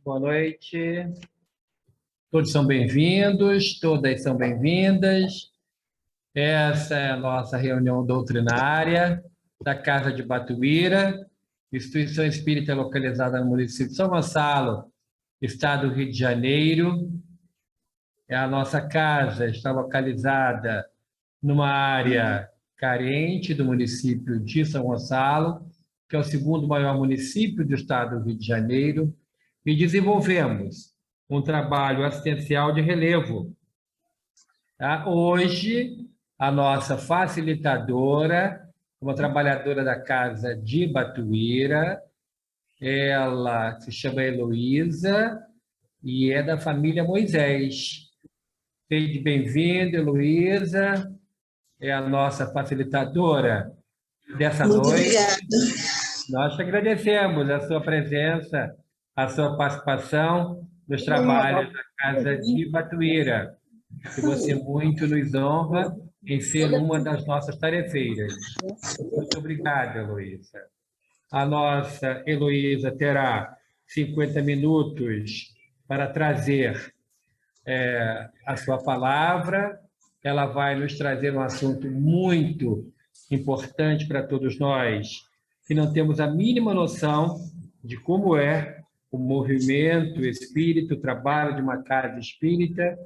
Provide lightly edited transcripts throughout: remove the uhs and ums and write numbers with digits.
Boa noite. Todos são bem-vindos, todas são bem-vindas. Essa é a nossa reunião doutrinária da Casa de Batuíra, instituição espírita localizada no município de São Gonçalo, estado do Rio de Janeiro. A nossa casa está localizada numa área carente do município de São Gonçalo, que é o segundo maior município do estado do Rio de Janeiro, e desenvolvemos um trabalho assistencial de relevo. Hoje, a nossa facilitadora, uma trabalhadora da Casa de Batuíra, ela se chama Heloísa e é da família Moisés. Seja bem-vinda, Heloísa, é a nossa facilitadora dessa noite. Muito obrigada. Nós te agradecemos a sua presença, a sua participação nos trabalhos da Casa de Batuíra, que você muito nos honra em ser uma das nossas tarefeiras. Muito obrigado, Heloísa. A nossa Heloísa terá 50 minutos para trazer a sua palavra. Ela vai nos trazer um assunto muito importante para todos nós, que não temos a mínima noção de como é o movimento espírita, o trabalho de uma casa espírita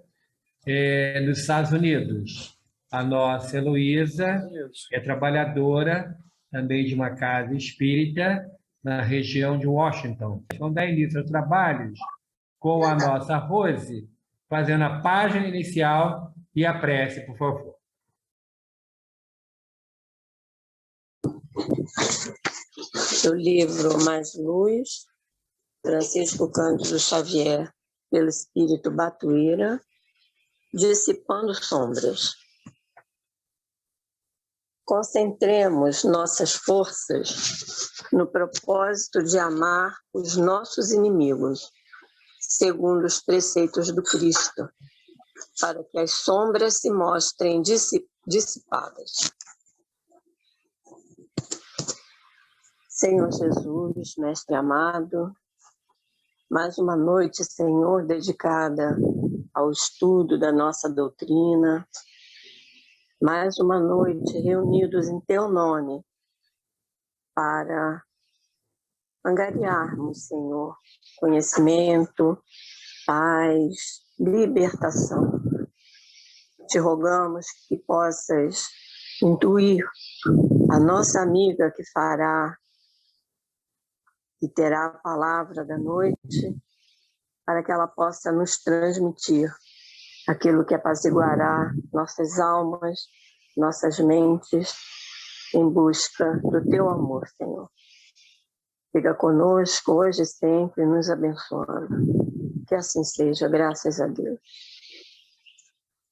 nos Estados Unidos. A nossa Heloísa é trabalhadora também de uma casa espírita na região de Washington. Vamos dar início aos trabalhos com a nossa Rose, fazendo a página inicial e a prece, por favor. Do livro Mais Luz, Francisco Cândido Xavier, pelo Espírito Batuíra, Dissipando Sombras. Concentremos nossas forças no propósito de amar os nossos inimigos, segundo os preceitos do Cristo, para que as sombras se mostrem dissipadas. Senhor Jesus, Mestre amado, mais uma noite, Senhor, dedicada ao estudo da nossa doutrina, mais uma noite reunidos em Teu nome para angariarmos, Senhor, conhecimento, paz, libertação. Te rogamos que possas intuir a nossa amiga que terá a palavra da noite, para que ela possa nos transmitir aquilo que apaziguará nossas almas, nossas mentes, em busca do Teu amor, Senhor. Fica conosco hoje e sempre, nos abençoando. Que assim seja, graças a Deus.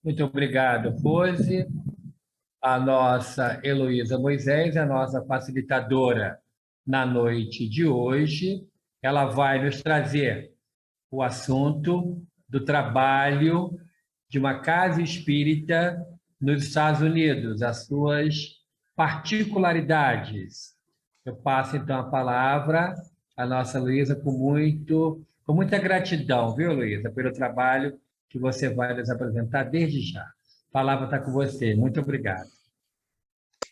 Muito obrigado, Rose. A nossa Heloísa Moisés, a nossa facilitadora na noite de hoje, ela vai nos trazer o assunto do trabalho de uma casa espírita nos Estados Unidos, as suas particularidades. Eu passo, então, a palavra à nossa Heloísa com muita gratidão, viu, Heloísa, pelo trabalho que você vai nos apresentar desde já. A palavra está com você. Muito obrigado.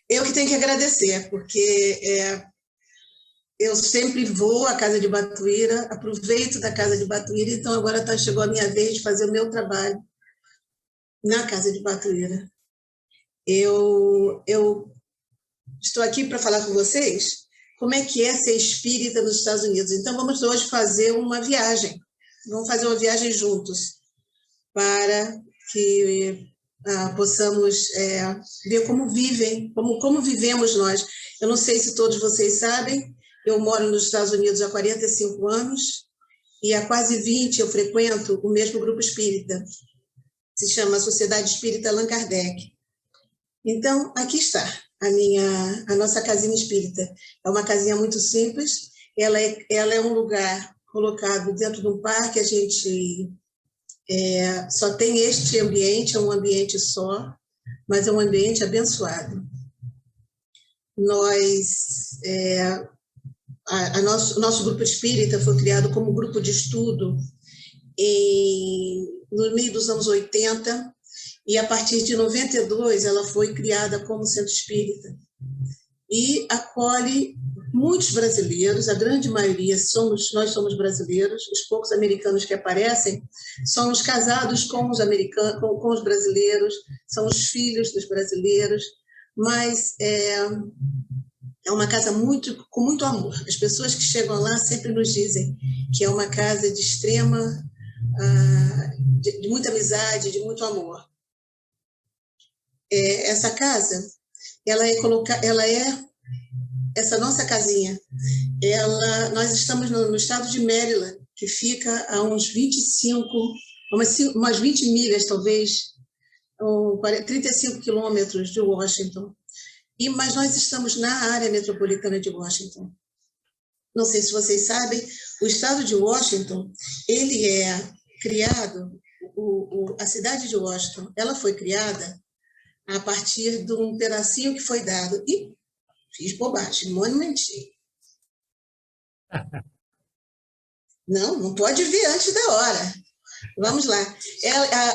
Eu que tenho que agradecer, porque eu sempre vou à Casa de Batuíra, aproveito da Casa de Batuíra, então agora chegou a minha vez de fazer o meu trabalho na Casa de Batuíra. Eu estou aqui para falar com vocês como é que é ser espírita nos Estados Unidos. Então vamos hoje fazer uma viagem, vamos fazer uma viagem juntos, para que possamos ver como vivem, como vivemos nós. Eu não sei se todos vocês sabem, eu moro nos Estados Unidos há 45 anos e há quase 20 eu frequento o mesmo grupo espírita. Se chama Sociedade Espírita Allan Kardec. Então, aqui está a nossa casinha espírita. É uma casinha muito simples, ela é um lugar colocado dentro de um parque, a gente só tem este ambiente, é um ambiente só, mas é um ambiente abençoado. Nós o nosso grupo espírita foi criado como grupo de estudo no meio dos anos 80, e a partir de 92 ela foi criada como centro espírita. E acolhe muitos brasileiros, a grande maioria nós somos brasileiros, os poucos americanos que aparecem são os casados com os americanos, com os brasileiros, são os filhos dos brasileiros, mas é uma casa com muito amor. As pessoas que chegam lá sempre nos dizem que é uma casa de extrema, de muita amizade, de muito amor. Essa casa, essa nossa casinha, nós estamos no estado de Maryland, que fica a uns 25, umas 20 milhas, talvez, 35 quilômetros de Washington. Mas nós estamos na área metropolitana de Washington. Não sei se vocês sabem, o estado de Washington, ele é criado, a cidade de Washington, ela foi criada a partir de um pedacinho que foi dado. E fiz bobagem, não menti. Não pode vir antes da hora. Vamos lá.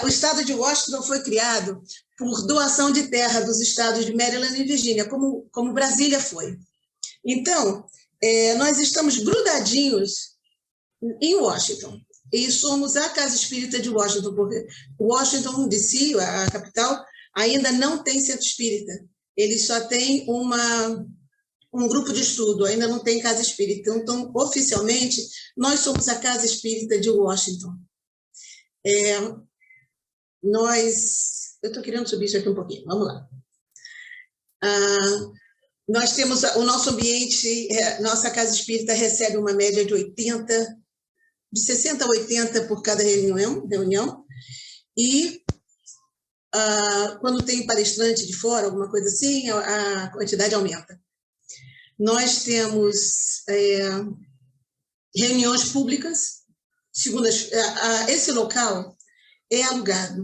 O estado de Washington foi criado por doação de terra dos estados de Maryland e Virgínia, como Brasília foi. Então, nós estamos grudadinhos em Washington, e somos a Casa Espírita de Washington, porque Washington, D.C., a capital, ainda não tem centro espírita. Ele só tem um grupo de estudo, ainda não tem Casa Espírita. Então, oficialmente, nós somos a Casa Espírita de Washington. Eu estou querendo subir isso aqui um pouquinho, vamos lá. Nós temos o nosso ambiente, nossa Casa Espírita recebe uma média de 60 a 80 por cada reunião, e quando tem palestrante de fora, alguma coisa assim, a quantidade aumenta. Nós temos reuniões públicas, esse local é alugado.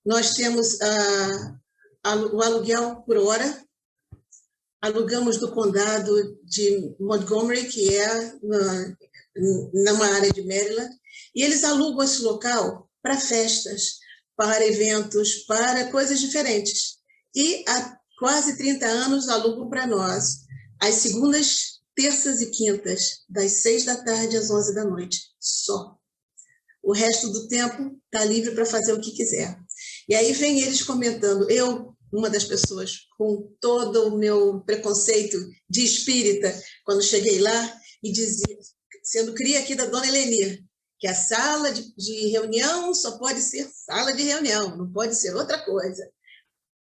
Nós temos o aluguel por hora, alugamos do condado de Montgomery, que é numa área de Maryland, e eles alugam esse local para festas, para eventos, para coisas diferentes. E há quase 30 anos alugam para nós às segundas, terças e quintas, das 6 da tarde às 11 da noite, só. O resto do tempo está livre para fazer o que quiser. E aí vem eles comentando, uma das pessoas com todo o meu preconceito de espírita, quando cheguei lá, e dizia, sendo cria aqui da dona Eleni, que a sala de reunião só pode ser sala de reunião, não pode ser outra coisa.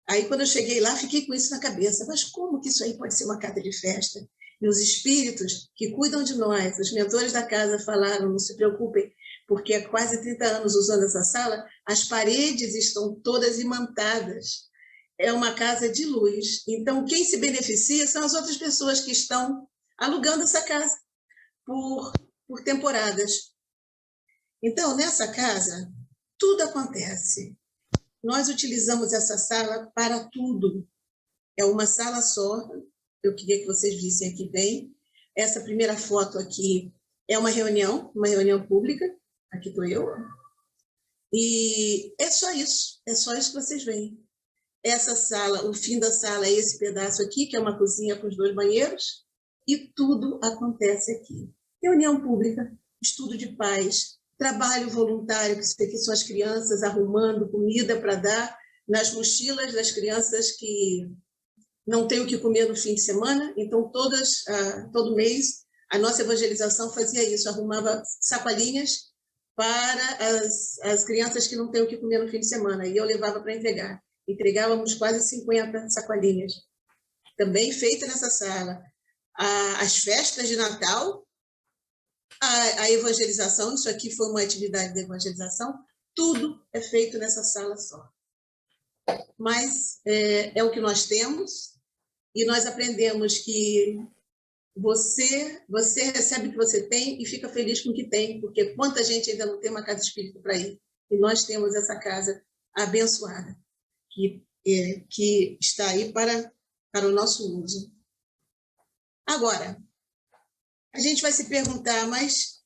Aí, quando eu cheguei lá, fiquei com isso na cabeça. Mas como que isso aí pode ser uma casa de festa? E os espíritos que cuidam de nós, os mentores da casa falaram, não se preocupem, porque há quase 30 anos usando essa sala, as paredes estão todas imantadas. É uma casa de luz. Então, quem se beneficia são as outras pessoas que estão alugando essa casa por temporadas. Então, nessa casa, tudo acontece. Nós utilizamos essa sala para tudo. É uma sala só. Eu queria que vocês vissem aqui bem. Essa primeira foto aqui é uma reunião pública. Aqui estou eu. E é só isso que vocês veem. Essa sala, o fim da sala é esse pedaço aqui, que é uma cozinha com os 2 banheiros, e tudo acontece aqui. Reunião pública, estudo de paz, trabalho voluntário, que são as crianças arrumando comida para dar nas mochilas das crianças que não têm o que comer no fim de semana. Então, todo mês, a nossa evangelização fazia isso, arrumava sacolinhas para as crianças que não têm o que comer no fim de semana, e eu levava para entregar. Entregávamos quase 50 sacolinhas, também feita nessa sala. As festas de Natal, a evangelização, isso aqui foi uma atividade de evangelização, tudo é feito nessa sala só. Mas é o que nós temos, e nós aprendemos que você recebe o que você tem e fica feliz com o que tem, porque quanta gente ainda não tem uma casa espírita para ir, e nós temos essa casa abençoada, que está aí para o nosso uso. Agora, a gente vai se perguntar, mas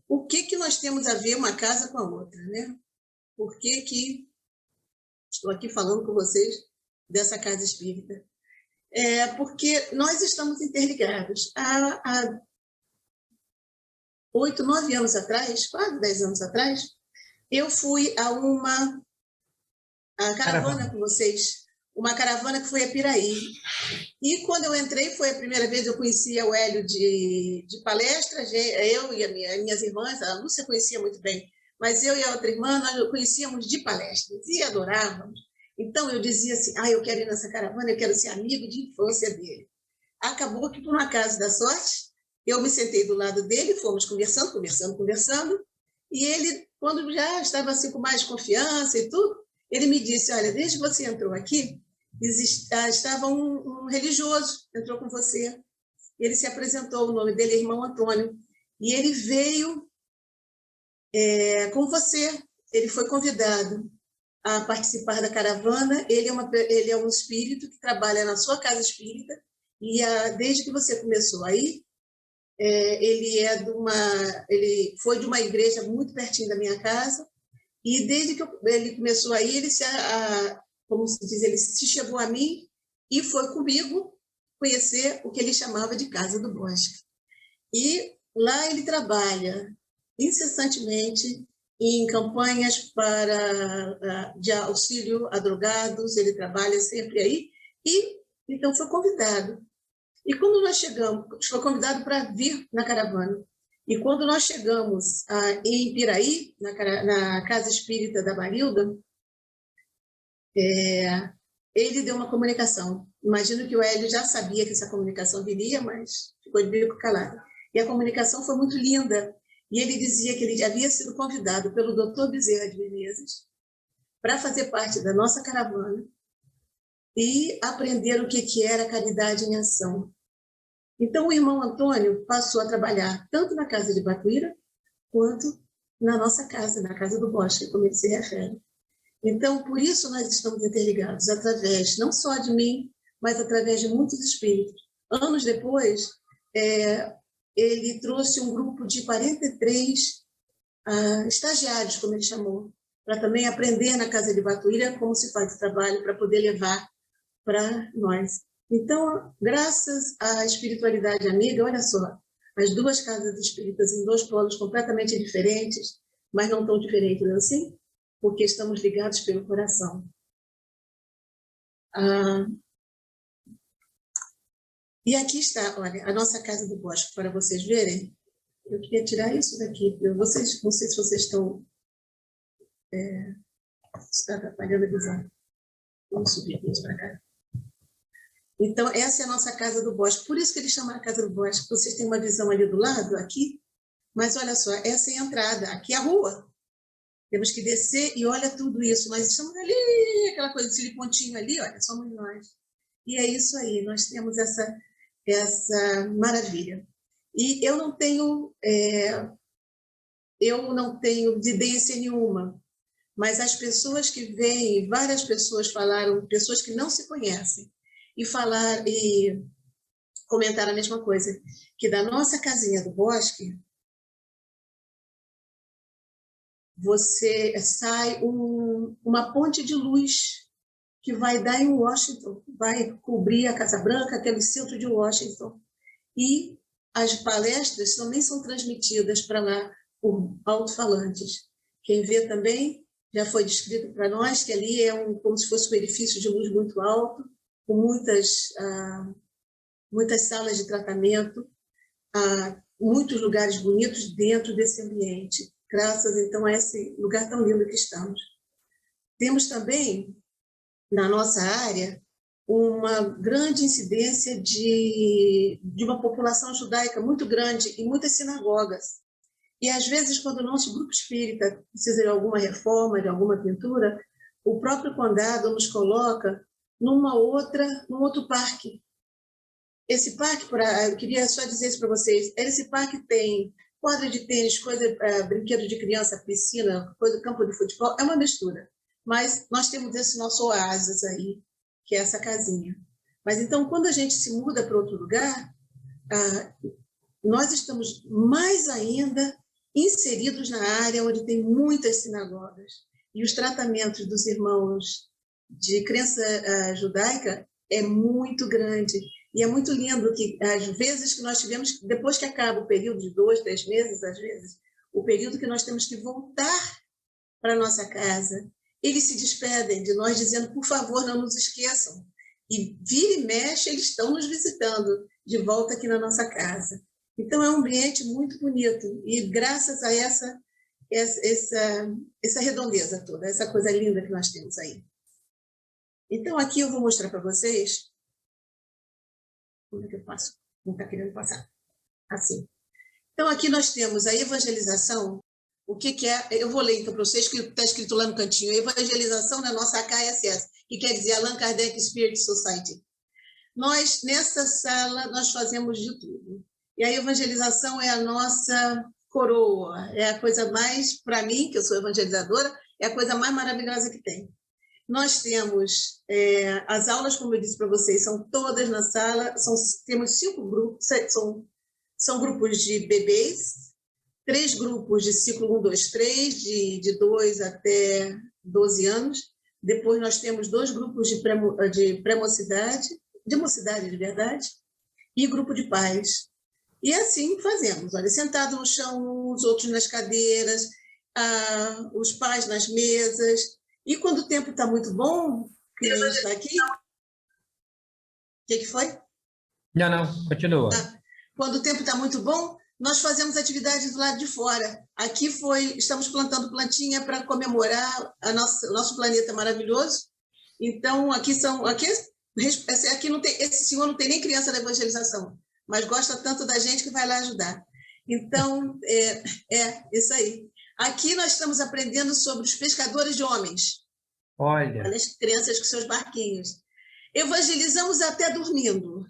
o que nós temos a ver uma casa com a outra, né? Por que estou aqui falando com vocês dessa casa espírita? Porque nós estamos interligados. Há 8, 9 anos atrás, quase 10 anos atrás, eu fui a uma caravana com vocês, uma caravana que foi a Piraí. E quando eu entrei, foi a primeira vez que eu conhecia o Hélio de palestra, eu e as minhas irmãs, a Lúcia conhecia muito bem, mas eu e a outra irmã, nós conhecíamos de palestras e adorávamos. Então eu dizia assim, eu quero ir nessa caravana, eu quero ser amigo de infância dele. Acabou que, por um acaso da sorte, eu me sentei do lado dele, fomos conversando, e ele, quando já estava assim com mais confiança e tudo, ele me disse, olha, desde que você entrou aqui, estava um religioso, entrou com você, ele se apresentou, o nome dele é Irmão Antônio, e ele veio com você, ele foi convidado a participar da caravana, ele é um espírito que trabalha na sua casa espírita, e desde que você começou aí, ele foi de uma igreja muito pertinho da minha casa, e desde que ele começou aí, como se diz, ele se chegou a mim e foi comigo conhecer o que ele chamava de Casa do Bosque. E lá ele trabalha incessantemente em campanhas de auxílio a drogados, ele trabalha sempre aí, e então foi convidado. E quando nós chegamos, foi convidado para vir na caravana. E quando nós chegamos em Piraí, na Casa Espírita da Marilda, ele deu uma comunicação. Imagino que o Hélio já sabia que essa comunicação viria, mas ficou de bico calado. E a comunicação foi muito linda. E ele dizia que ele havia sido convidado pelo Dr. Bezerra de Menezes para fazer parte da nossa caravana e aprender o que era caridade em ação. Então, o irmão Antônio passou a trabalhar tanto na casa de Batuíra quanto na nossa casa, na Casa do Bosque, como ele se refere. Então, por isso nós estamos interligados, através não só de mim, mas através de muitos espíritos. Anos depois, ele trouxe um grupo de 43 estagiários, como ele chamou, para também aprender na Casa de Batuíra como se faz o trabalho, para poder levar para nós. Então, graças à espiritualidade amiga, olha só, as duas casas espíritas em 2 polos completamente diferentes, mas não tão diferentes assim, porque estamos ligados pelo coração. E aqui está, olha, a nossa Casa do Bosque, para vocês verem. Eu queria tirar isso daqui, não sei se vocês estão atrapalhando a visão. Vamos subir isso para cá. Então, essa é a nossa Casa do Bosque. Por isso que ele chama a Casa do Bosque. Vocês têm uma visão ali do lado, aqui. Mas olha só, essa é a entrada. Aqui é a rua. Temos que descer e olha tudo isso. Nós estamos ali, aquela coisa de pontinho ali, olha, somos nós. E é isso aí, nós temos essa maravilha. E eu não tenho vidência nenhuma, mas as pessoas que vêm, várias pessoas falaram, pessoas que não se conhecem, e comentaram a mesma coisa, que da nossa casinha do bosque, você sai uma ponte de luz que vai dar em Washington, vai cobrir a Casa Branca, aquele centro de Washington. E as palestras também são transmitidas para lá por alto-falantes. Quem vê também, já foi descrito para nós, que ali como se fosse um edifício de luz muito alto, com muitas salas de tratamento, muitos lugares bonitos dentro desse ambiente, graças, então, a esse lugar tão lindo que estamos. Temos também, na nossa área, uma grande incidência de uma população judaica muito grande em muitas sinagogas. E, às vezes, quando o nosso grupo espírita precisa de alguma reforma, de alguma pintura, o próprio condado nos coloca num outro parque. Esse parque, eu queria só dizer isso para vocês, esse parque tem quadra de tênis, brinquedo de criança, piscina, campo de futebol, é uma mistura. Mas nós temos esse nosso oásis aí, que é essa casinha. Mas então, quando a gente se muda para outro lugar, nós estamos mais ainda inseridos na área onde tem muitas sinagogas. E os tratamentos dos irmãos de crença judaica é muito grande. E é muito lindo que, às vezes, que nós tivemos, depois que acaba o período de 2, 3 meses, às vezes, o período que nós temos que voltar para a nossa casa, eles se despedem de nós dizendo, por favor, não nos esqueçam. E vira e mexe, eles estão nos visitando de volta aqui na nossa casa. Então, é um ambiente muito bonito. E graças a essa redondeza toda, essa coisa linda que nós temos aí. Então, aqui eu vou mostrar para vocês. Como é que eu faço? Não está querendo passar. Assim. Então, aqui nós temos a evangelização. O que é? Eu vou ler então para vocês, que está escrito lá no cantinho. Evangelização na nossa AKSS, que quer dizer Allan Kardec Spirit Society. Nós, nessa sala, nós fazemos de tudo. E a evangelização é a nossa coroa. É a coisa mais, para mim, que eu sou evangelizadora, é a coisa mais maravilhosa que tem. Nós temos as aulas, como eu disse para vocês, são todas na sala. Temos 5 grupos, são grupos de bebês, 3 grupos de ciclo 1, 2, 3, de 2 até 12 anos. Depois nós temos 2 grupos de pré-mocidade, de mocidade de verdade, e grupo de pais. E assim fazemos, olha, sentado no chão, os outros nas cadeiras, os pais nas mesas. E quando o tempo está muito bom, que a gente está aqui... O que foi? Não, continua. Quando o tempo está muito bom, nós fazemos atividades do lado de fora. Aqui estamos plantando plantinha para comemorar o nosso planeta maravilhoso. Então, aqui não tem, esse senhor não tem nem criança da evangelização, mas gosta tanto da gente que vai lá ajudar. Então, isso aí. Aqui nós estamos aprendendo sobre os pescadores de homens. Olha as crianças com seus barquinhos. Evangelizamos até dormindo,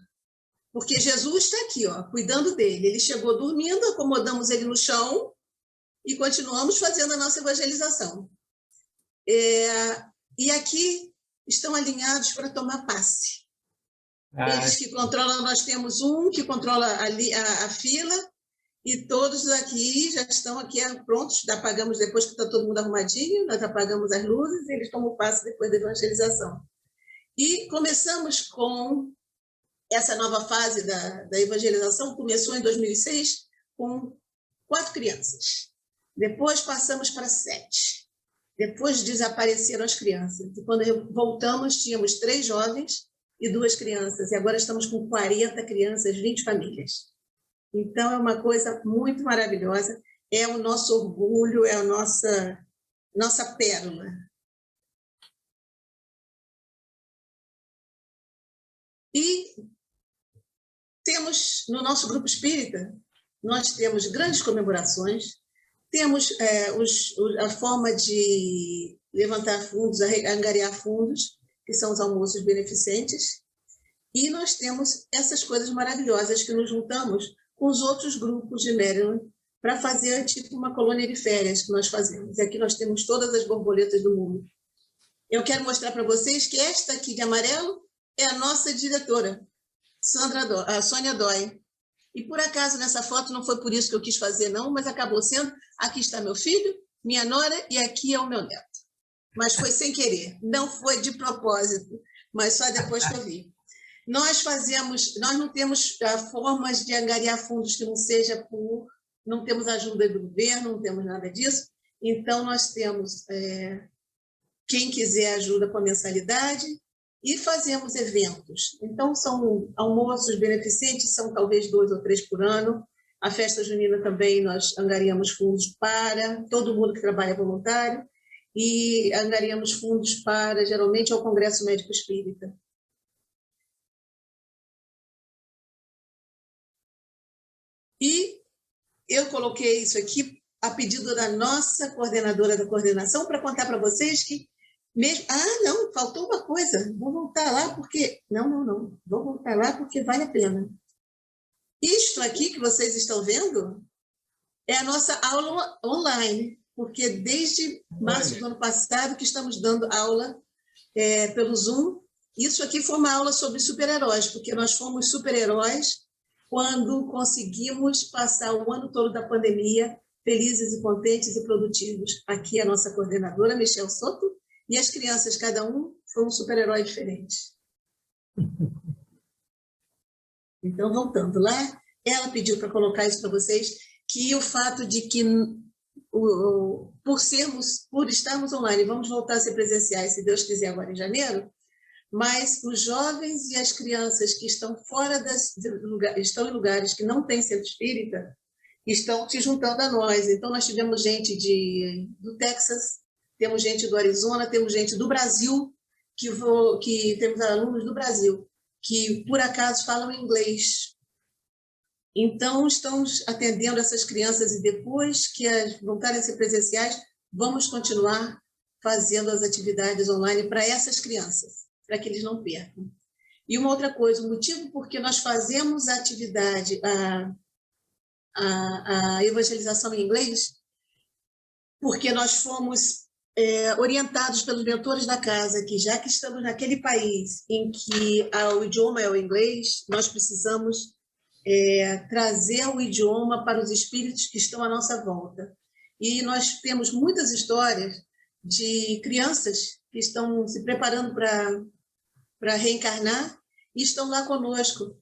porque Jesus está aqui, ó, cuidando dele. Ele chegou dormindo, acomodamos ele no chão e continuamos fazendo a nossa evangelização. E aqui estão alinhados para tomar passe. Eles que controlam, nós temos um que controla a fila, e todos aqui já estão aqui prontos, apagamos depois que está todo mundo arrumadinho, nós apagamos as luzes, e eles tomam passe depois da evangelização. E começamos com essa nova fase da evangelização, começou em 2006 com 4 crianças. Depois passamos para 7. Depois desapareceram as crianças. E quando voltamos, tínhamos 3 jovens e 2 crianças. E agora estamos com 40 crianças, 20 famílias. Então, é uma coisa muito maravilhosa. É o nosso orgulho, é a nossa pérola. E temos, no nosso grupo espírita, nós temos grandes comemorações, temos a forma de levantar fundos, angariar fundos, que são os almoços beneficentes, e nós temos essas coisas maravilhosas que nos juntamos com os outros grupos de Maryland para fazer tipo uma colônia de férias que nós fazemos. E aqui nós temos todas as borboletas do mundo. Eu quero mostrar para vocês que esta aqui de amarelo é a nossa diretora, a Sônia Dói. E por acaso nessa foto não foi por isso que eu quis fazer não, mas acabou sendo, aqui está meu filho, minha nora e aqui é o meu neto. Mas foi sem querer, não foi de propósito, mas só depois que eu vi. Nós não temos formas de angariar fundos que não seja não temos ajuda do governo, não temos nada disso, então nós temos, quem quiser ajuda com a mensalidade, e fazemos eventos. Então são almoços beneficentes, são talvez 2 ou 3 por ano, a festa junina também nós angariamos fundos para todo mundo que trabalha voluntário, e angariamos fundos para, geralmente, ao Congresso Médico Espírita. E eu coloquei isso aqui a pedido da nossa coordenadora da coordenação para contar para vocês que mesmo... não, faltou uma coisa. Vou voltar lá porque... Não. Vou voltar lá porque vale a pena. Isto aqui que vocês estão vendo é a nossa aula online, porque desde março do ano passado que estamos dando aula pelo Zoom. Isso aqui foi uma aula sobre super-heróis, porque nós fomos super-heróis quando conseguimos passar o ano todo da pandemia felizes e contentes e produtivos. Aqui a nossa coordenadora, Michelle Soto, e as crianças, cada um foi um super-herói diferente. Então, voltando lá, ela pediu para colocar isso para vocês, que o fato de que, por estarmos online, vamos voltar a ser presenciais, se Deus quiser, agora em janeiro, mas os jovens e as crianças que estão fora estão em lugares que não têm centro espírita, estão se juntando a nós. Então, nós tivemos gente do Texas, temos gente do Arizona, temos gente do Brasil, que temos alunos do Brasil, que por acaso falam inglês. Então, estamos atendendo essas crianças e depois que voltarem a ser presenciais, vamos continuar fazendo as atividades online para essas crianças, para que eles não percam. E uma outra coisa, o motivo por que nós fazemos a atividade, a evangelização em inglês, porque nós fomos orientados pelos mentores da casa, que já que estamos naquele país em que o idioma é o inglês, nós precisamos trazer o idioma para os espíritos que estão à nossa volta. E nós temos muitas histórias de crianças que estão se preparando para reencarnar e estão lá conosco.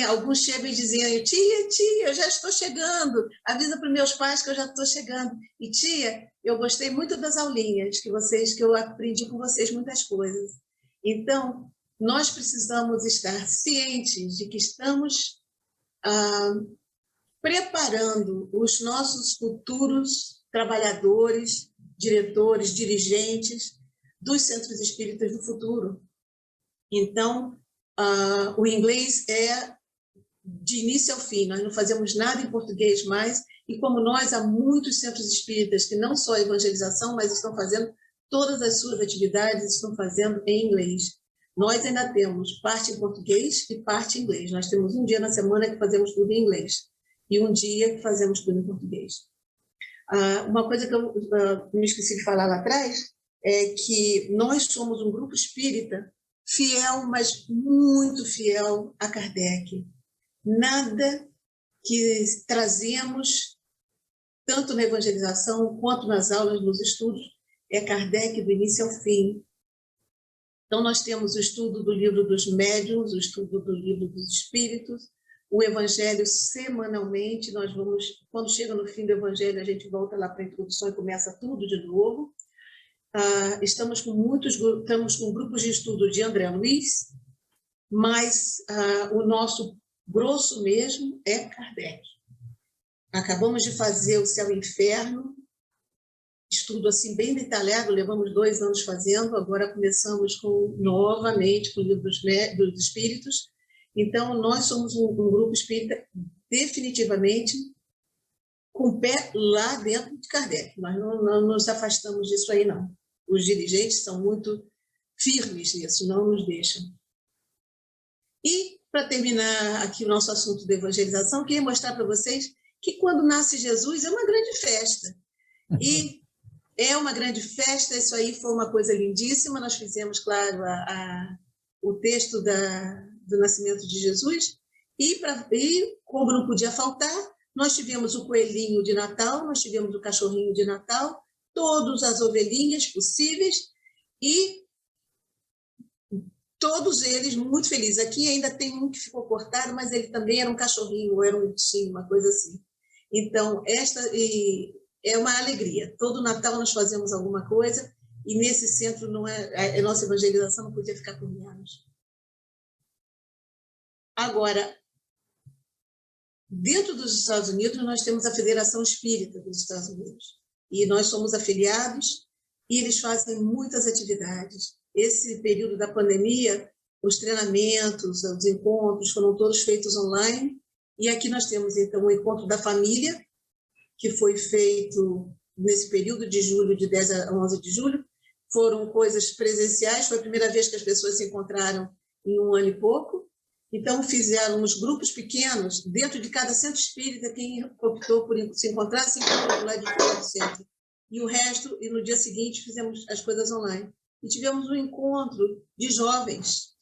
Alguns chegam e diziam: tia, eu já estou chegando, avisa para os meus pais que eu já estou chegando. E tia, eu gostei muito das aulinhas que eu aprendi com vocês muitas coisas. Então, nós precisamos estar cientes de que estamos preparando os nossos futuros trabalhadores, diretores, dirigentes dos centros espíritas do futuro. Então, o inglês é de início ao fim, nós não fazemos nada em português mais, e como nós, há muitos centros espíritas que não só evangelização, mas estão fazendo todas as suas atividades, estão fazendo em inglês. Nós ainda temos parte em português e parte em inglês. Nós temos um dia na semana que fazemos tudo em inglês e um dia que fazemos tudo em português. Uma coisa que eu me esqueci de falar lá atrás é que nós somos um grupo espírita fiel, mas muito fiel a Kardec. Nada que trazemos, tanto na evangelização quanto nas aulas, nos estudos, é Kardec do início ao fim. Então, nós temos o estudo do livro dos médiuns, o estudo do livro dos espíritos, o evangelho semanalmente. Nós vamos, quando chega no fim do evangelho, a gente volta lá para a introdução e começa tudo de novo. Estamos com grupos de estudo de André Luiz, mas o nosso grosso mesmo é Kardec. Acabamos de fazer o Céu e Inferno, estudo assim bem detalhado, levamos 2 anos fazendo, agora começamos novamente com o livro dos Espíritos. Então, nós somos um grupo espírita definitivamente com o pé lá dentro de Kardec. Nós não nos afastamos disso aí, não. Os dirigentes são muito firmes nisso, não nos deixam. E, para terminar aqui o nosso assunto de evangelização, queria mostrar para vocês que quando nasce Jesus é uma grande festa. E é uma grande festa, isso aí foi uma coisa lindíssima. Nós fizemos, claro, o texto do nascimento de Jesus, e como não podia faltar, nós tivemos o coelhinho de Natal, nós tivemos o cachorrinho de Natal, todas as ovelhinhas possíveis, e todos eles muito felizes. Aqui ainda tem um que ficou cortado, mas ele também era um cachorrinho, ou era um ursinho, uma coisa assim. Então, é uma alegria. Todo Natal nós fazemos alguma coisa, e nesse centro a nossa evangelização não podia ficar por menos. Agora, dentro dos Estados Unidos, nós temos a Federação Espírita dos Estados Unidos, e nós somos afiliados, e eles fazem muitas atividades. Esse período da pandemia, os treinamentos, os encontros foram todos feitos online, e aqui nós temos, então, o Encontro da Família, que foi feito nesse período de julho, de 10 a 11 de julho. Foram coisas presenciais, foi a primeira vez que as pessoas se encontraram em 1 ano e pouco. Então, fizeram uns grupos pequenos, dentro de cada centro espírita, quem optou por se encontrar, se encontrou lá de fora do centro. E o resto, e no dia seguinte, fizemos as coisas online. E tivemos um encontro de jovens,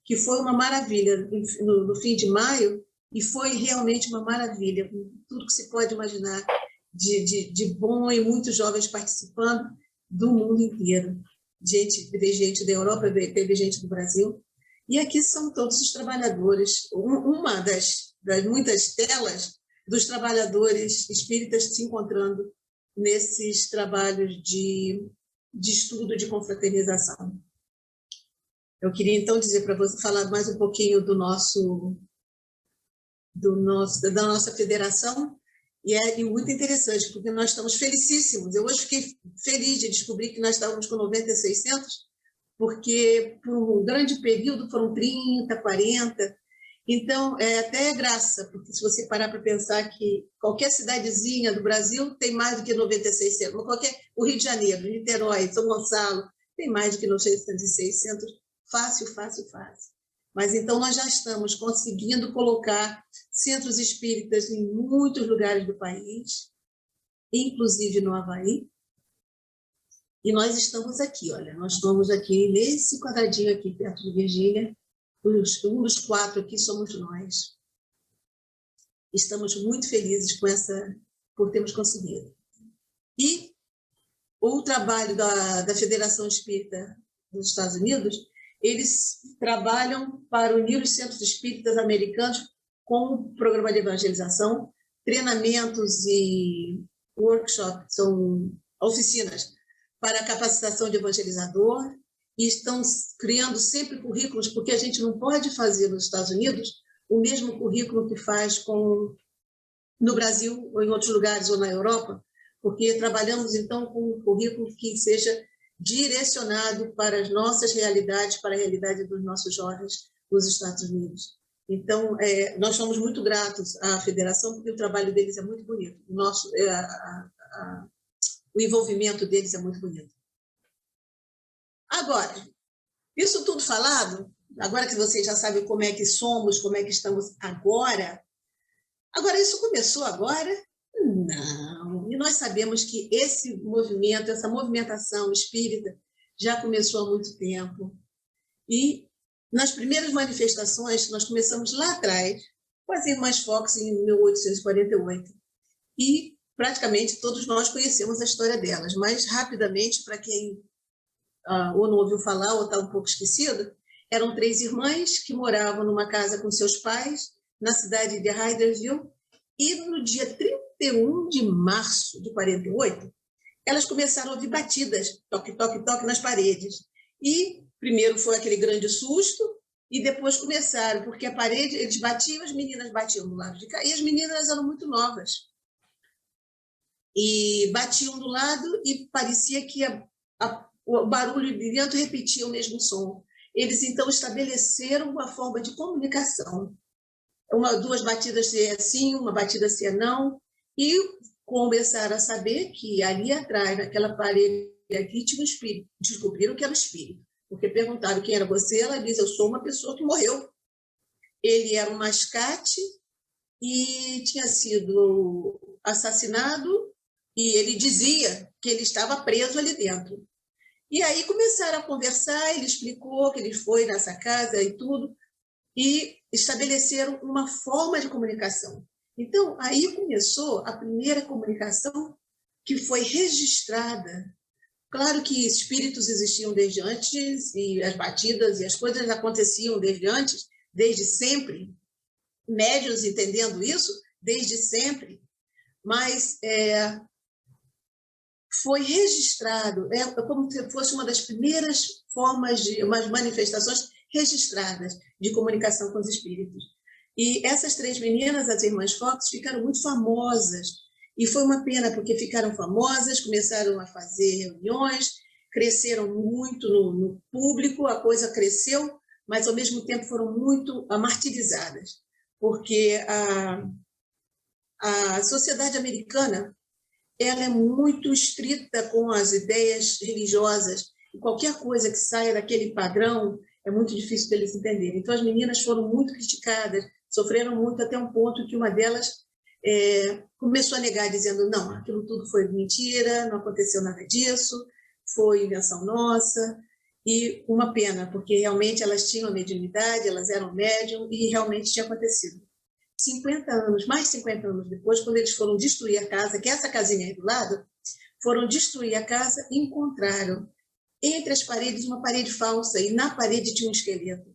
que foi uma maravilha. No fim de maio, e foi realmente uma maravilha, com tudo que se pode imaginar de bom e muitos jovens participando do mundo inteiro. Teve gente da Europa, teve gente do Brasil, e aqui são todos os trabalhadores. Uma das muitas telas dos trabalhadores espíritas se encontrando nesses trabalhos de estudo, de confraternização. Eu queria, então, dizer para você, falar mais um pouquinho da nossa federação, e é muito interessante, porque nós estamos felicíssimos. Eu hoje fiquei feliz de descobrir que nós estávamos com 96 centros, porque por um grande período foram 30, 40. Então, é até graça, porque se você parar para pensar que qualquer cidadezinha do Brasil tem mais do que 96 centros, o Rio de Janeiro, Niterói, São Gonçalo, tem mais do que 96 centros, fácil, fácil, fácil. Mas então nós já estamos conseguindo colocar centros espíritas em muitos lugares do país, inclusive no Havaí. E nós estamos aqui, olha, nós estamos aqui nesse quadradinho aqui perto de Virgínia. Um dos 4 aqui somos nós. Estamos muito felizes por termos conseguido. E o trabalho da Federação Espírita dos Estados Unidos, eles trabalham para unir os centros espíritas americanos com o programa de evangelização, treinamentos e workshops, são oficinas para capacitação de evangelizador, e estão criando sempre currículos, porque a gente não pode fazer nos Estados Unidos o mesmo currículo que faz no Brasil ou em outros lugares ou na Europa, porque trabalhamos então com um currículo que seja direcionado para as nossas realidades, para a realidade dos nossos jovens nos Estados Unidos. Então, nós somos muito gratos à Federação, porque o trabalho deles é muito bonito. O envolvimento deles é muito bonito. Agora, isso tudo falado, agora que vocês já sabem como é que somos, como é que estamos agora, isso começou agora? Não. E nós sabemos que esse movimento, essa movimentação espírita já começou há muito tempo. E nas primeiras manifestações, nós começamos lá atrás, com as Irmãs Fox, em 1848. E praticamente todos nós conhecemos a história delas, mas rapidamente, para quem ou não ouviu falar ou está um pouco esquecido, eram 3 irmãs que moravam numa casa com seus pais, na cidade de Hydersville, e no dia 31 de março de 48, elas começaram a ouvir batidas, toque, toque, toque nas paredes. E primeiro foi aquele grande susto, e depois começaram, porque a parede, eles batiam, as meninas batiam do lado de cá, e as meninas eram muito novas. E batiam do lado e parecia que o barulho de dentro repetia o mesmo som. Eles, então, estabeleceram uma forma de comunicação. 2 batidas se é sim, uma batida se é não, e começaram a saber que ali atrás, naquela parede aqui, tinha um espírito. Descobriram que era um espírito, porque perguntaram quem era você, ela diz, eu sou uma pessoa que morreu. Ele era um mascate e tinha sido assassinado, e ele dizia que ele estava preso ali dentro. E aí começaram a conversar, ele explicou que ele foi nessa casa e tudo, e estabeleceram uma forma de comunicação. Então, aí começou a primeira comunicação que foi registrada. Claro que espíritos existiam desde antes, e as batidas e as coisas aconteciam desde antes, desde sempre, médiuns entendendo isso, desde sempre, mas foi registrado, como se fosse uma das primeiras formas de umas manifestações registradas de comunicação com os espíritos. E essas 3 meninas, as Irmãs Fox, ficaram muito famosas. E foi uma pena, porque ficaram famosas, começaram a fazer reuniões, cresceram muito no público, a coisa cresceu, mas, ao mesmo tempo, foram muito martirizadas, porque a sociedade americana ela é muito estrita com as ideias religiosas, e qualquer coisa que saia daquele padrão é muito difícil deles entenderem. Então, as meninas foram muito criticadas, sofreram muito, até um ponto que uma delas começou a negar, dizendo, não, aquilo tudo foi mentira, não aconteceu nada disso, foi invenção nossa, e uma pena, porque realmente elas tinham mediunidade, elas eram médium, e realmente tinha acontecido. 50 anos, mais de 50 anos depois, quando eles foram destruir a casa, que é essa casinha aí do lado, foram destruir a casa e encontraram entre as paredes uma parede falsa, e na parede tinha um esqueleto.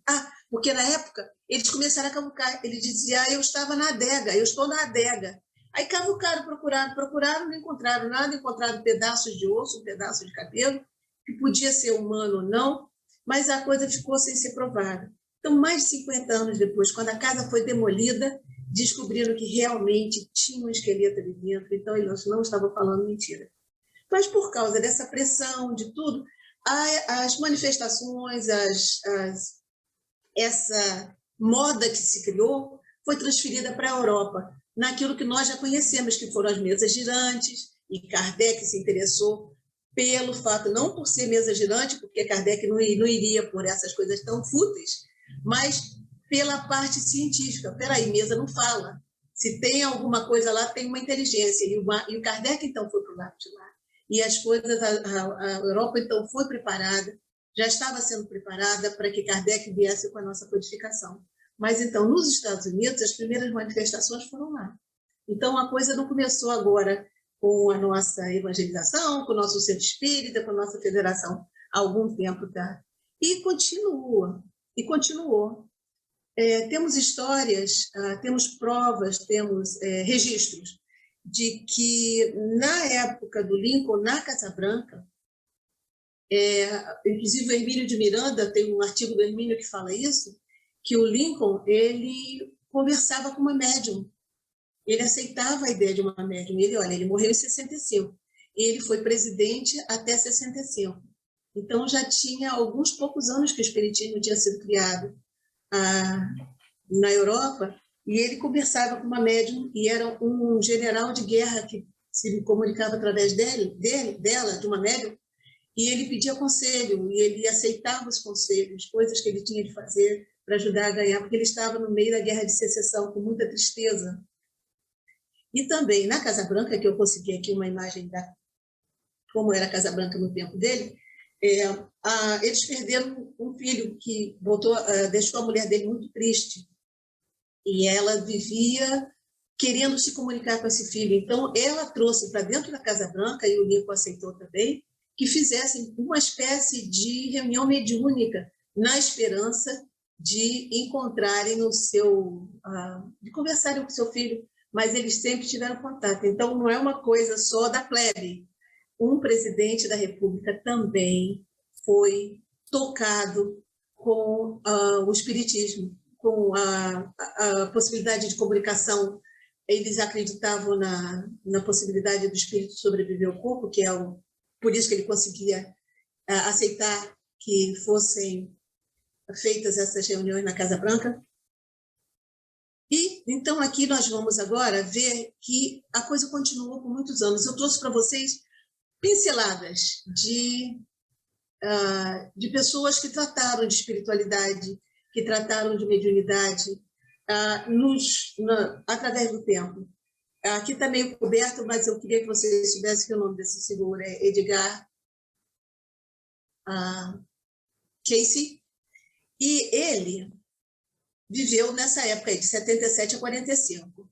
Porque na época eles começaram a cavucar. Ele dizia, eu estava na adega, eu estou na adega. Aí cavucaram, procuraram, não encontraram nada, encontraram pedaços de osso, um pedaço de cabelo, que podia ser humano ou não, mas a coisa ficou sem ser provada. Então, mais de 50 anos depois, quando a casa foi demolida, descobriram que realmente tinha um esqueleto ali dentro, então eles não estavam falando mentira. Mas por causa dessa pressão, de tudo, as manifestações, essa moda que se criou foi transferida para a Europa, naquilo que nós já conhecemos, que foram as mesas girantes, e Kardec se interessou pelo fato, não por ser mesa girante, porque Kardec não iria por essas coisas tão fúteis, mas pela parte científica. Peraí, mesa não fala. Se tem alguma coisa lá, tem uma inteligência. E o Kardec, então, foi para o lado de lá. E as coisas, a Europa, então, foi preparada, já estava sendo preparada para que Kardec viesse com a nossa codificação. Mas, então, nos Estados Unidos, as primeiras manifestações foram lá. Então, a coisa não começou agora com a nossa evangelização, com o nosso centro espírita, com a nossa federação, há algum tempo, tá? E continua, e continuou. Temos histórias, temos provas, temos registros de que, na época do Lincoln, na Casa Branca, inclusive o Hermínio de Miranda, tem um artigo do Hermínio que fala isso, que o Lincoln, ele conversava com uma médium, ele aceitava a ideia de uma médium, ele morreu em 65, ele foi presidente até 65, então já tinha alguns poucos anos que o espiritismo tinha sido criado na Europa, e ele conversava com uma médium, e era um general de guerra que se comunicava através dela, de uma médium, e ele pedia conselho, e ele aceitava os conselhos, coisas que ele tinha de fazer para ajudar a ganhar, porque ele estava no meio da Guerra de Secessão, com muita tristeza. E também, na Casa Branca, que eu consegui aqui uma imagem como era a Casa Branca no tempo dele, eles perderam um filho que deixou a mulher dele muito triste, e ela vivia querendo se comunicar com esse filho. Então, ela trouxe para dentro da Casa Branca, e o Lincoln aceitou também, que fizessem uma espécie de reunião mediúnica, na esperança de encontrarem de conversarem com o seu filho, mas eles sempre tiveram contato. Então, não é uma coisa só da plebe. Um presidente da República também foi tocado com o espiritismo, com a possibilidade de comunicação. Eles acreditavam na possibilidade do espírito sobreviver ao corpo, que por isso que ele conseguia aceitar que fossem feitas essas reuniões na Casa Branca. E, então, aqui nós vamos agora ver que a coisa continuou por muitos anos. Eu trouxe para vocês pinceladas de pessoas que trataram de espiritualidade, que trataram de mediunidade através do tempo. Aqui está meio coberto, mas eu queria que vocês soubessem que o nome desse senhor é Edgar Cayce, e ele viveu nessa época aí, de 77 a 45.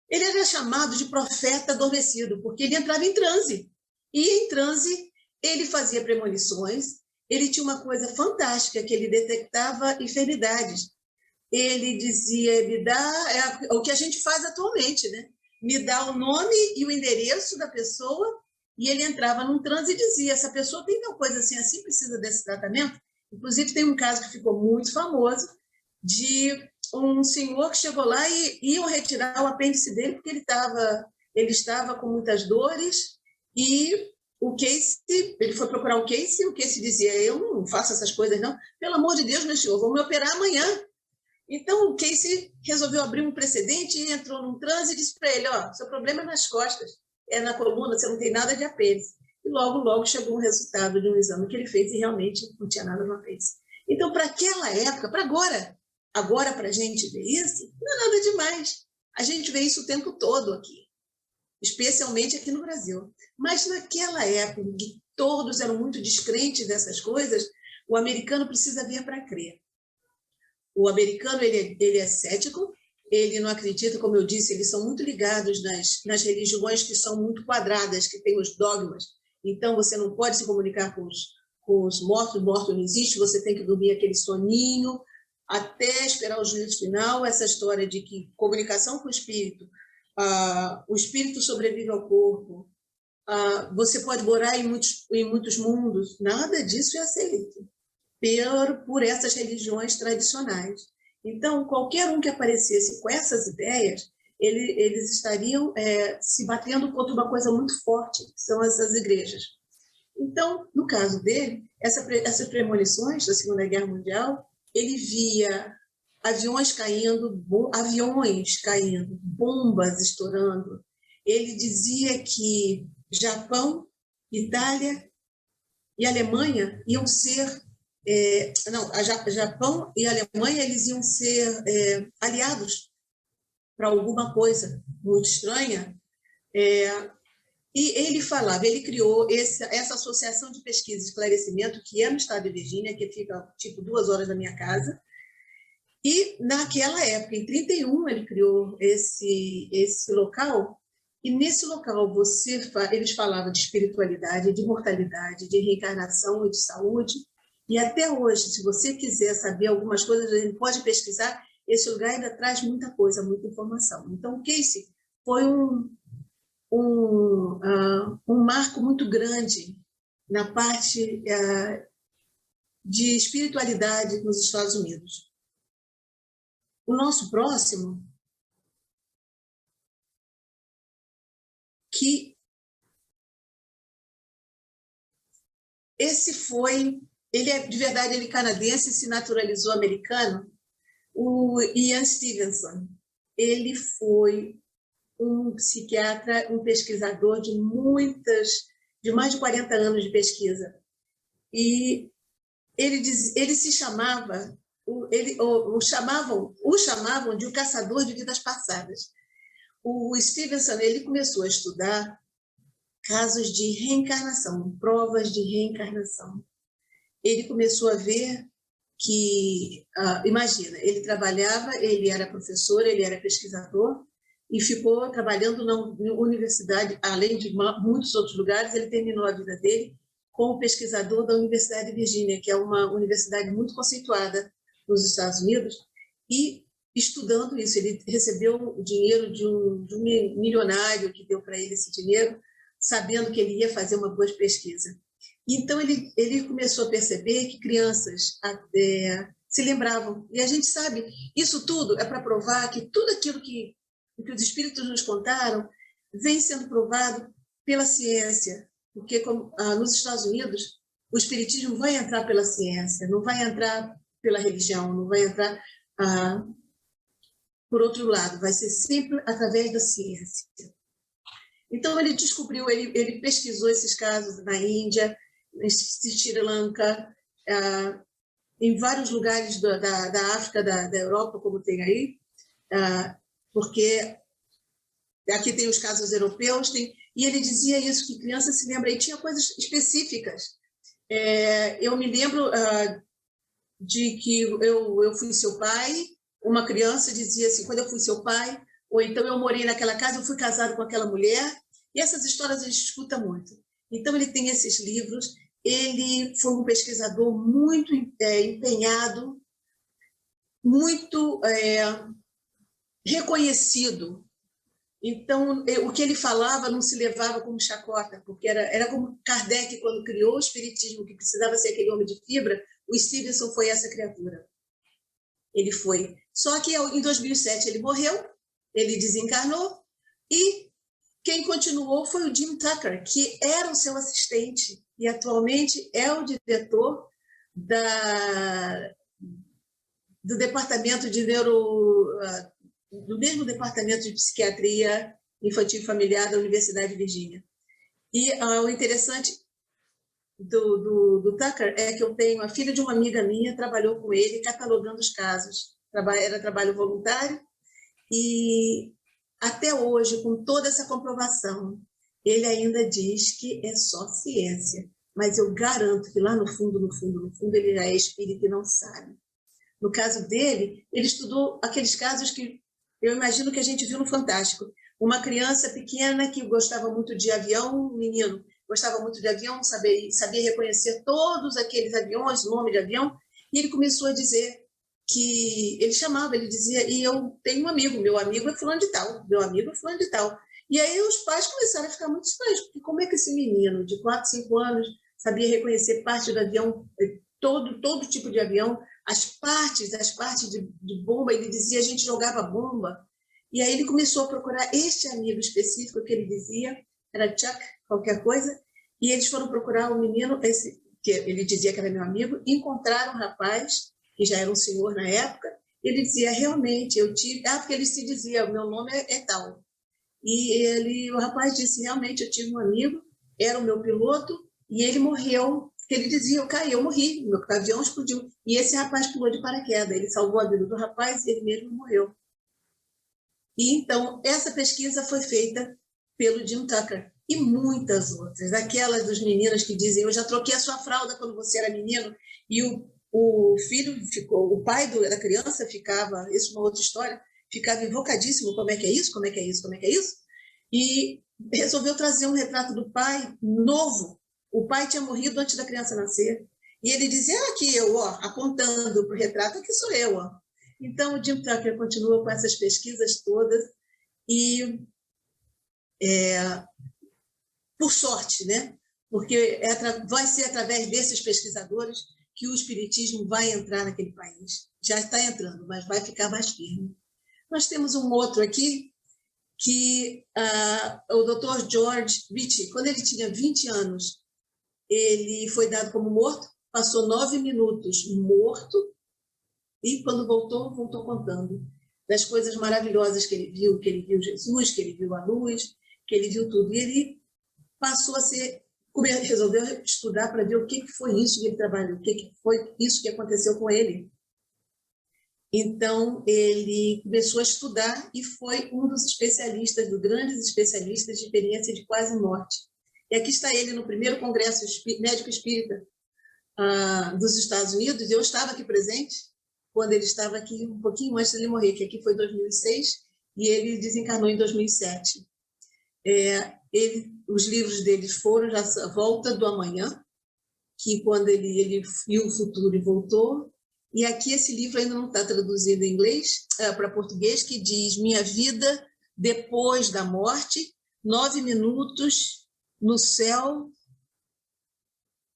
Ele era chamado de profeta adormecido, porque ele entrava em transe. E em transe, ele fazia premonições, ele tinha uma coisa fantástica, que ele detectava enfermidades. Ele dizia, me dá, o que a gente faz atualmente, né? Me dá o nome e o endereço da pessoa, e ele entrava num transe e dizia, essa pessoa tem tal coisa assim, precisa desse tratamento. Inclusive, tem um caso que ficou muito famoso, de um senhor que chegou lá e iam retirar o apêndice dele, porque ele estava com muitas dores, e o Cayce, ele foi procurar o Cayce dizia, eu não faço essas coisas não, pelo amor de Deus, meu senhor, vou me operar amanhã. Então o Cayce resolveu abrir um precedente e entrou num transe e disse para ele, seu problema é nas costas, é na coluna, você não tem nada de apêndice. E logo chegou o resultado de um exame que ele fez e realmente não tinha nada no apêndice. Então, para aquela época, para agora para a gente ver isso, não é nada demais. A gente vê isso o tempo todo aqui, especialmente aqui no Brasil. Mas naquela época, que todos eram muito descrentes dessas coisas, o americano precisa ver para crer. O americano ele é cético, ele não acredita, como eu disse, eles são muito ligados nas religiões que são muito quadradas, que têm os dogmas. Então, você não pode se comunicar com os mortos não existe, você tem que dormir aquele soninho, até esperar o juízo final. Essa história de que comunicação com o espírito sobrevive ao corpo, você pode morar em muitos mundos, nada disso é aceito por essas religiões tradicionais. Então, qualquer um que aparecesse com essas ideias, eles estariam se batendo contra uma coisa muito forte, que são as igrejas. Então, no caso dele, essas premonições da Segunda Guerra Mundial, ele via aviões caindo, bombas estourando. Ele dizia que Japão, Itália e Alemanha iam ser... Japão e Alemanha eles iam ser aliados para alguma coisa muito estranha. E ele criou essa associação de pesquisa e esclarecimento, que é no estado de Virgínia, que fica tipo 2 horas da minha casa. E naquela época, em 1931, ele criou esse local. E nesse local eles falavam de espiritualidade, de mortalidade, de reencarnação e de saúde. E até hoje, se você quiser saber algumas coisas, a gente pode pesquisar. Esse lugar ainda traz muita coisa, muita informação. Então, o Cayce foi um marco muito grande na parte de espiritualidade nos Estados Unidos. O nosso próximo, que de verdade, ele é canadense, se naturalizou americano, o Ian Stevenson. Ele foi um psiquiatra, um pesquisador de mais de 40 anos de pesquisa. E ele se chamava, o chamavam de o caçador de vidas passadas. O Stevenson, ele começou a estudar casos de reencarnação, provas de reencarnação. Ele começou a ver que, imagina, ele era professor, ele era pesquisador, e ficou trabalhando na universidade, além de muitos outros lugares. Ele terminou a vida dele como pesquisador da Universidade de Virgínia, que é uma universidade muito conceituada nos Estados Unidos, e estudando isso, ele recebeu o dinheiro de um milionário que deu para ele esse dinheiro, sabendo que ele ia fazer uma boa pesquisa. Então, ele começou a perceber que crianças se lembravam. E a gente sabe, isso tudo é para provar que tudo aquilo que os espíritos nos contaram vem sendo provado pela ciência. Porque nos Estados Unidos, o espiritismo vai entrar pela ciência, não vai entrar pela religião, não vai entrar por outro lado, vai ser sempre através da ciência. Então, ele descobriu, ele pesquisou esses casos na Índia, em Sri Lanka, em vários lugares da África, da Europa, como tem aí, porque aqui tem os casos europeus, e ele dizia isso, que criança se lembra, e tinha coisas específicas. Eu me lembro de que eu fui seu pai, uma criança dizia assim, quando eu fui seu pai, ou então eu morei naquela casa, eu fui casado com aquela mulher, e essas histórias a gente escuta muito. Então, ele tem esses livros, ele foi um pesquisador muito empenhado, muito reconhecido. Então, o que ele falava não se levava como chacota, porque era como Kardec, quando criou o espiritismo, que precisava ser aquele homem de fibra, o Stevenson foi essa criatura. Ele foi. Só que em 2007 ele morreu, ele desencarnou, e quem continuou foi o Jim Tucker, que era o seu assistente, e atualmente é o diretor do departamento de do mesmo departamento de psiquiatria infantil e familiar da Universidade de Virgínia. E o interessante do Tucker é que eu tenho a filha de uma amiga minha, trabalhou com ele catalogando os casos. Era trabalho voluntário, e até hoje, com toda essa comprovação, ele ainda diz que é só ciência. Mas eu garanto que lá no fundo, ele já é espírita e não sabe. No caso dele, ele estudou aqueles casos que eu imagino que a gente viu no Fantástico. Uma criança pequena que gostava muito de avião, um menino gostava muito de avião, sabia reconhecer todos aqueles aviões, o nome de avião, e ele começou a dizer que ele chamava, ele dizia, e eu tenho um amigo, meu amigo é fulano de tal, meu amigo é fulano de tal. E aí os pais começaram a ficar muito estranhos, porque como é que esse menino de 4, 5 anos sabia reconhecer parte do avião, todo tipo de avião, as partes de bomba, ele dizia, a gente jogava bomba. E aí ele começou a procurar este amigo específico que ele dizia, era Chuck, qualquer coisa, e eles foram procurar o menino, esse que ele dizia que era meu amigo, encontraram um rapaz, que já era um senhor na época, ele dizia, realmente, eu tive... porque ele se dizia, meu nome é tal. E o rapaz disse, realmente, eu tive um amigo, era o meu piloto, e ele morreu, porque ele dizia, eu caí, eu morri, meu avião explodiu. E esse rapaz pulou de paraquedas, ele salvou a vida do rapaz e ele mesmo morreu. E então, essa pesquisa foi feita pelo Jim Tucker e muitas outras, aquelas dos meninos que dizem, eu já troquei a sua fralda quando você era menino, e o filho ficou, o pai da criança ficava, isso é uma outra história, ficava invocadíssimo, como é que é isso, como é que é isso, como é que é isso, e resolveu trazer um retrato do pai novo. O pai tinha morrido antes da criança nascer, e ele dizia, aqui eu, ó, apontando para o retrato, aqui sou eu, ó. Então, o Jim Tucker continua com essas pesquisas todas e, por sorte, né? Porque vai ser através desses pesquisadores que o espiritismo vai entrar naquele país. Já está entrando, mas vai ficar mais firme. Nós temos um outro aqui, que o Dr. George Ritchie, quando ele tinha 20 anos, ele foi dado como morto, passou 9 minutos morto, e quando voltou contando das coisas maravilhosas que ele viu Jesus, que ele viu a luz, que ele viu tudo. E ele passou a resolveu estudar para ver o que foi isso que ele trabalhou, o que foi isso que aconteceu com ele. Então, ele começou a estudar e foi um dos especialistas, dos grandes especialistas de experiência de quase morte. E aqui está ele no primeiro congresso médico espírita dos Estados Unidos, e eu estava aqui presente, quando ele estava aqui, um pouquinho antes de ele morrer, que aqui foi 2006, e ele desencarnou em 2007. Os livros dele foram já A Volta do Amanhã, que quando ele viu o futuro e voltou, e aqui esse livro ainda não está traduzido em inglês, para português, que diz Minha Vida Depois da Morte, 9 minutos no céu,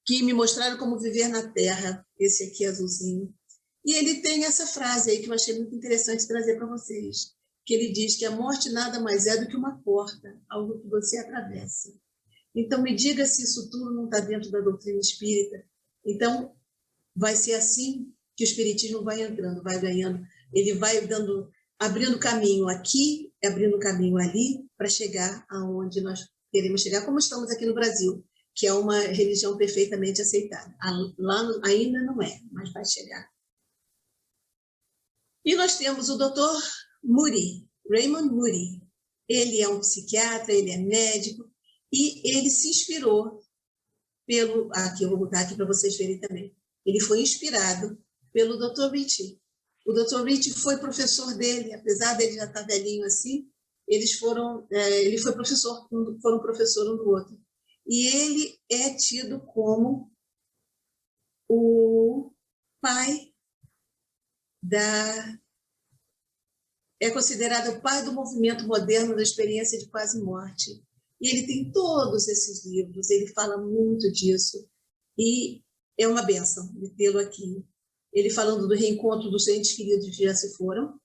que me mostraram como viver na Terra, esse aqui azulzinho. E ele tem essa frase aí que eu achei muito interessante trazer para vocês, que ele diz que a morte nada mais é do que uma porta, algo que você atravessa. Então, me diga se isso tudo não está dentro da doutrina espírita. Então, vai ser assim que o espiritismo vai entrando, vai ganhando. Ele vai abrindo caminho aqui, abrindo caminho ali, para chegar aonde nós queremos chegar, como estamos aqui no Brasil, que é uma religião perfeitamente aceitada. Lá ainda não é, mas vai chegar. E nós temos o Dr. Moody, Raymond Moody. Ele é um psiquiatra, ele é médico, e ele se inspirou aqui eu vou botar aqui para vocês verem também. Ele foi inspirado pelo Dr. Ritchie. O Dr. Ritchie foi professor dele, apesar dele já estar velhinho assim, ele foi professor, foram professor um do outro. E ele é tido como o pai é considerado o pai do movimento moderno da experiência de quase morte. E ele tem todos esses livros, ele fala muito disso, e é uma bênção de tê-lo aqui. Ele falando do reencontro dos entes queridos que já se foram,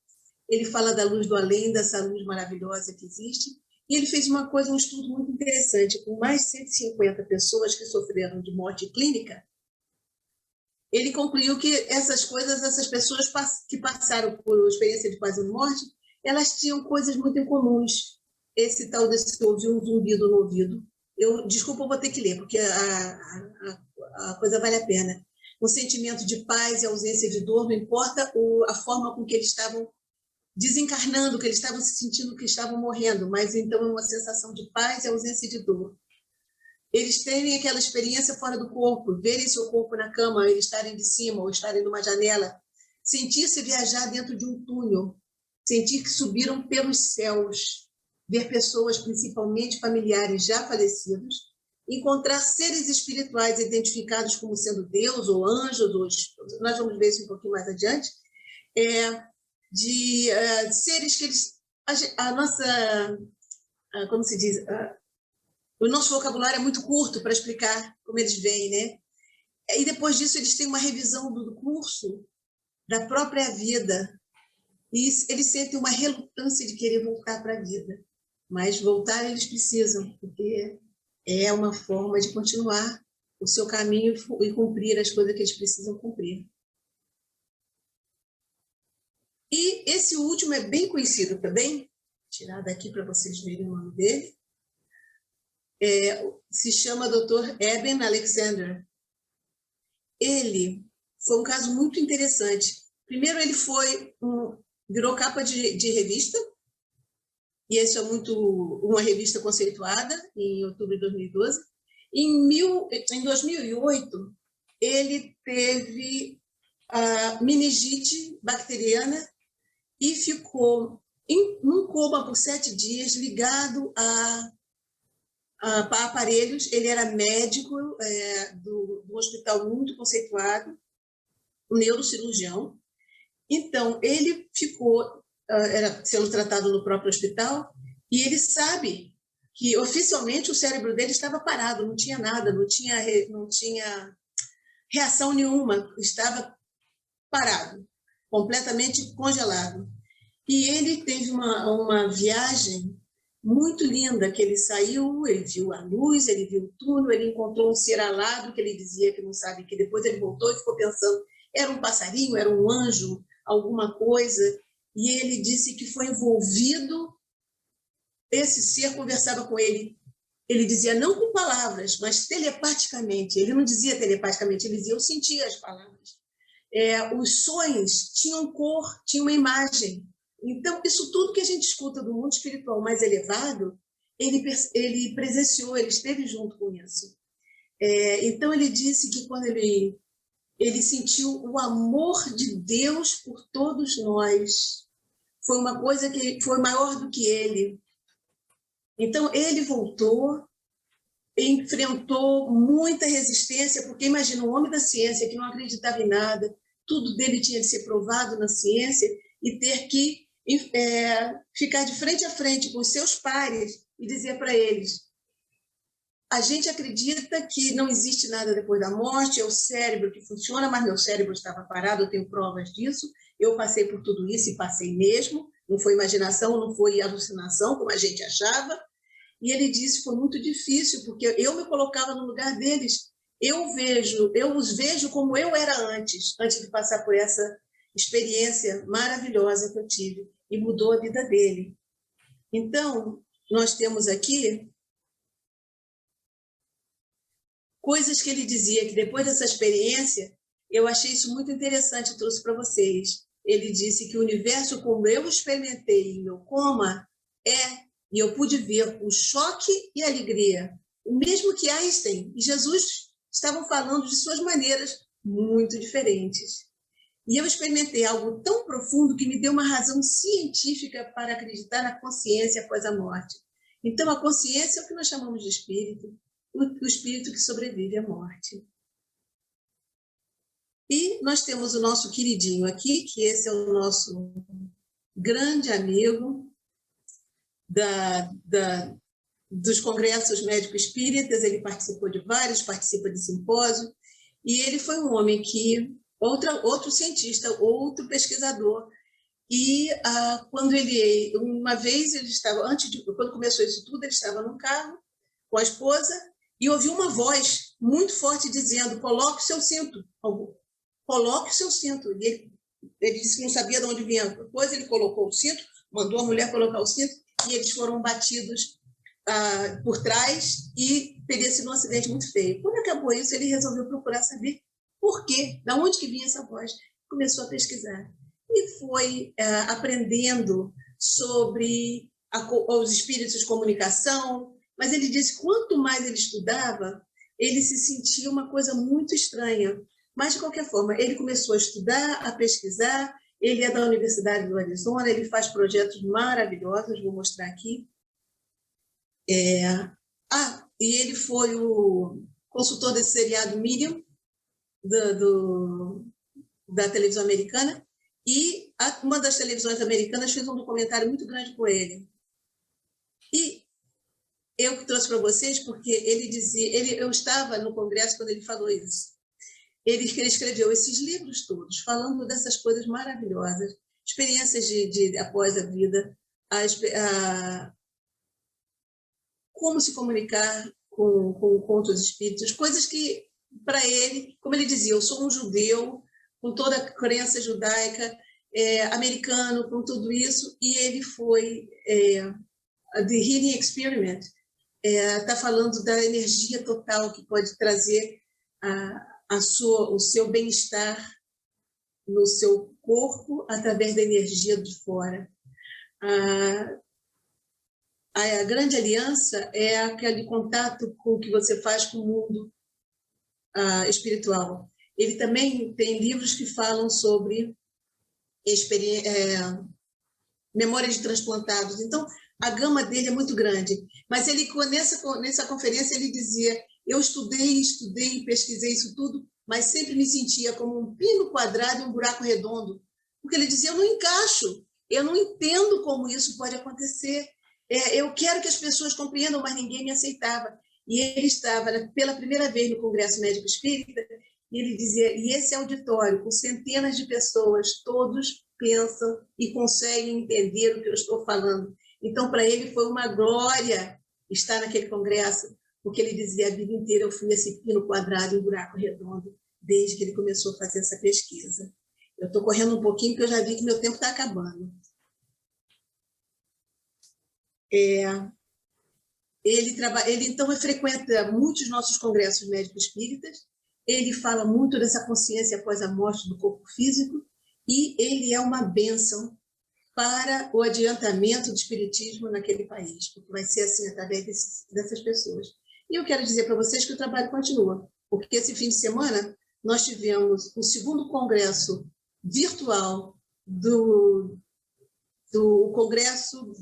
ele fala da luz do além, dessa luz maravilhosa que existe, e ele fez um estudo muito interessante, com mais de 150 pessoas que sofreram de morte clínica. Ele concluiu que essas pessoas que passaram por experiência de quase morte, elas tinham coisas muito incomuns. Esse tal desse ouvir um zumbido no ouvido. Desculpa, eu vou ter que ler, porque a coisa vale a pena. Um sentimento de paz e ausência de dor, não importa a forma com que eles estavam desencarnando, que eles estavam se sentindo que estavam morrendo, mas então é uma sensação de paz e ausência de dor. Eles terem aquela experiência fora do corpo, verem seu corpo na cama, eles estarem de cima ou estarem numa janela, sentir-se viajar dentro de um túnel, sentir que subiram pelos céus, ver pessoas, principalmente familiares já falecidos, encontrar seres espirituais identificados como sendo Deus ou anjos, nós vamos ver isso um pouquinho mais adiante, de seres que eles... A nossa... como se diz? O nosso vocabulário é muito curto para explicar como eles veem, né? E depois disso eles têm uma revisão do curso da própria vida, e eles sentem uma relutância de querer voltar para a vida, mas voltar eles precisam, porque é uma forma de continuar o seu caminho e cumprir as coisas que eles precisam cumprir. E esse último é bem conhecido também, vou tirar daqui para vocês verem o nome dele, se chama Dr. Eben Alexander. Ele foi um caso muito interessante. Primeiro, ele virou capa de revista, e essa é uma revista conceituada, em outubro de 2012. Em 2008, ele teve a meningite bacteriana e ficou num coma por 7 dias, ligado a aparelhos. Ele era médico do hospital muito conceituado, um neurocirurgião. Então, ele ficou sendo tratado no próprio hospital, e ele sabe que oficialmente o cérebro dele estava parado, não tinha nada, não tinha reação nenhuma, estava parado, completamente congelado. E ele teve uma viagem muito linda, que ele saiu, ele viu a luz, ele viu o túnel, ele encontrou um ser alado, que ele dizia que não sabe, que depois ele voltou e ficou pensando, era um passarinho, era um anjo, alguma coisa, e ele disse que foi envolvido, esse ser conversava com ele, ele dizia não com palavras, mas telepaticamente. Ele não dizia telepaticamente, ele dizia, eu sentia as palavras. Os sonhos tinham cor, tinham uma imagem. Então, isso tudo que a gente escuta do mundo espiritual mais elevado, ele presenciou, ele esteve junto com isso. Então, ele disse que quando ele sentiu o amor de Deus por todos nós, foi uma coisa que foi maior do que ele. Então, ele voltou, enfrentou muita resistência, porque imagina, um homem da ciência que não acreditava em nada, tudo dele tinha de ser provado na ciência, e ter que ficar de frente a frente com os seus pares e dizer para eles, a gente acredita que não existe nada depois da morte, é o cérebro que funciona, mas meu cérebro estava parado, eu tenho provas disso, eu passei por tudo isso e passei mesmo, não foi imaginação, não foi alucinação, como a gente achava. E ele disse, foi muito difícil, porque eu me colocava no lugar deles, eu os vejo como eu era antes de passar por essa experiência maravilhosa que eu tive, e mudou a vida dele. Então, nós temos aqui coisas que ele dizia, que depois dessa experiência, eu achei isso muito interessante, trouxe para vocês. Ele disse que o universo, como eu experimentei em meu coma, e eu pude ver o choque e a alegria. O mesmo que Einstein e Jesus estavam falando de suas maneiras muito diferentes. E eu experimentei algo tão profundo que me deu uma razão científica para acreditar na consciência após a morte. Então, a consciência é o que nós chamamos de espírito, o espírito que sobrevive à morte. E nós temos o nosso queridinho aqui, que esse é o nosso grande amigo dos congressos médicos espíritas. Ele participou de vários, participa de simpósio, e ele foi um homem que, outro cientista, outro pesquisador, e uma vez ele estava, quando começou isso tudo, ele estava num carro com a esposa, e ouviu uma voz muito forte dizendo, coloque o seu cinto, coloque o seu cinto. E ele disse que não sabia de onde vinha. Depois ele colocou o cinto, mandou a mulher colocar o cinto, e eles foram batidos por trás, e teria sido um acidente muito feio. Quando acabou isso, ele resolveu procurar saber por quê, de onde que vinha essa voz. Começou a pesquisar. E foi aprendendo sobre os espíritos de comunicação, mas ele disse que quanto mais ele estudava, ele se sentia uma coisa muito estranha. Mas, de qualquer forma, ele começou a estudar, a pesquisar, Ele é da Universidade do Arizona, ele faz projetos maravilhosos, vou mostrar aqui. E ele foi o consultor desse seriado Medium, da televisão americana, e uma das televisões americanas fez um documentário muito grande com ele. E eu que trouxe para vocês, porque ele dizia, eu estava no congresso quando ele falou isso. Ele escreveu esses livros todos, falando dessas coisas maravilhosas, experiências de após a vida, como se comunicar com outros espíritos, coisas que, para ele, como ele dizia, eu sou um judeu, com toda a crença judaica, americano, com tudo isso, e ele foi, The Healing Experiment, está falando da energia total que pode trazer o seu bem-estar no seu corpo através da energia de fora. A grande aliança é aquele contato com que você faz com o mundo espiritual. Ele também tem livros que falam sobre memórias de transplantados. Então, a gama dele é muito grande. Mas ele, nessa conferência, ele dizia: eu estudei, pesquisei isso tudo, mas sempre me sentia como um pino quadrado e um buraco redondo. Porque ele dizia: eu não encaixo, eu não entendo como isso pode acontecer. Eu quero que as pessoas compreendam, mas ninguém me aceitava. E ele estava pela primeira vez no Congresso Médico Espírita, e ele dizia: e esse auditório, com centenas de pessoas, todos pensam e conseguem entender o que eu estou falando. Então, para ele foi uma glória estar naquele congresso, porque ele dizia: a vida inteira eu fui esse pino quadrado e um buraco redondo, desde que ele começou a fazer essa pesquisa. Eu estou correndo um pouquinho, porque eu já vi que meu tempo está acabando. Ele então frequenta muitos nossos congressos médicos espíritas, ele fala muito dessa consciência após a morte do corpo físico, e ele é uma bênção para o adiantamento do espiritismo naquele país, porque vai ser assim através dessas pessoas. E eu quero dizer para vocês que o trabalho continua, porque esse fim de semana nós tivemos o segundo congresso virtual do Congresso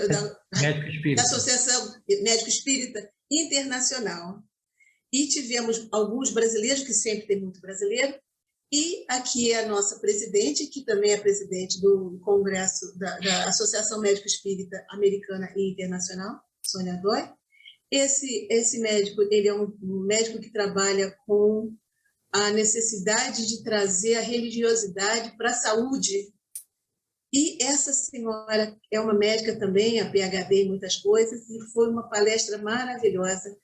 da Associação Médico Espírita Internacional. E tivemos alguns brasileiros, que sempre tem muito brasileiro, e aqui é a nossa presidente, que também é presidente do Congresso da Associação Médico Espírita Americana e Internacional, Sônia Dói. Esse médico, ele é um médico que trabalha com a necessidade de trazer a religiosidade para a saúde. E essa senhora é uma médica também, a PhD em muitas coisas, e foi uma palestra maravilhosa,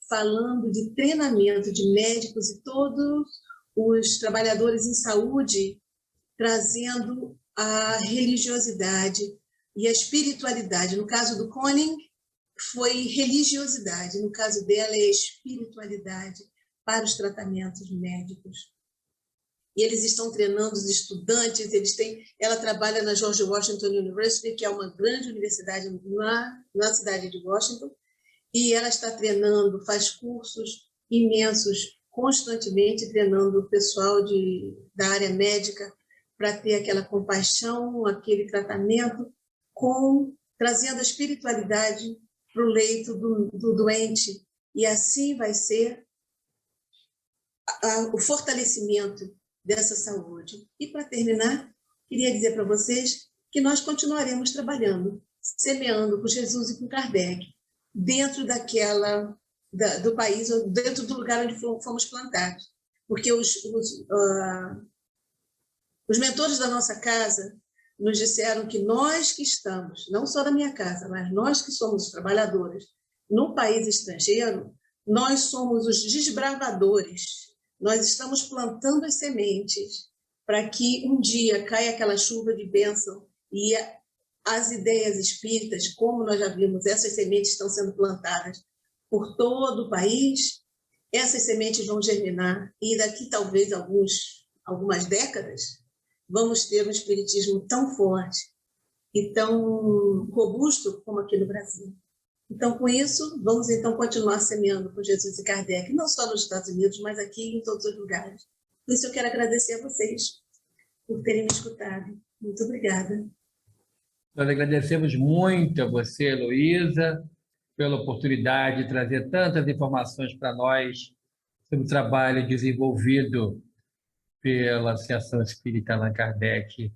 falando de treinamento de médicos e todos os trabalhadores em saúde, trazendo a religiosidade e a espiritualidade. No caso do Koenig, foi religiosidade, no caso dela é espiritualidade para os tratamentos médicos. E eles estão treinando os estudantes, ela trabalha na George Washington University, que é uma grande universidade na cidade de Washington, e ela está treinando, faz cursos imensos, constantemente treinando o pessoal da área médica para ter aquela compaixão, aquele tratamento, trazendo a espiritualidade para o leito do doente. E assim vai ser o fortalecimento dessa saúde. E, para terminar, queria dizer para vocês que nós continuaremos trabalhando, semeando com Jesus e com Kardec, dentro do país, ou dentro do lugar onde fomos plantados. Porque os mentores da nossa casa nos disseram que nós que estamos, não só na minha casa, mas nós que somos trabalhadores no país estrangeiro, nós somos os desbravadores. Nós estamos plantando as sementes para que um dia caia aquela chuva de bênção e as ideias espíritas, como nós já vimos, essas sementes estão sendo plantadas por todo o país, essas sementes vão germinar e daqui talvez algumas décadas vamos ter um espiritismo tão forte e tão robusto como aqui no Brasil. Então, com isso, vamos então continuar semeando com Jesus e Kardec, não só nos Estados Unidos, mas aqui em todos os lugares. Por isso eu quero agradecer a vocês por terem me escutado. Muito obrigada. Nós agradecemos muito a você, Heloísa, pela oportunidade de trazer tantas informações para nós sobre o trabalho desenvolvido pela Associação Espírita Allan Kardec,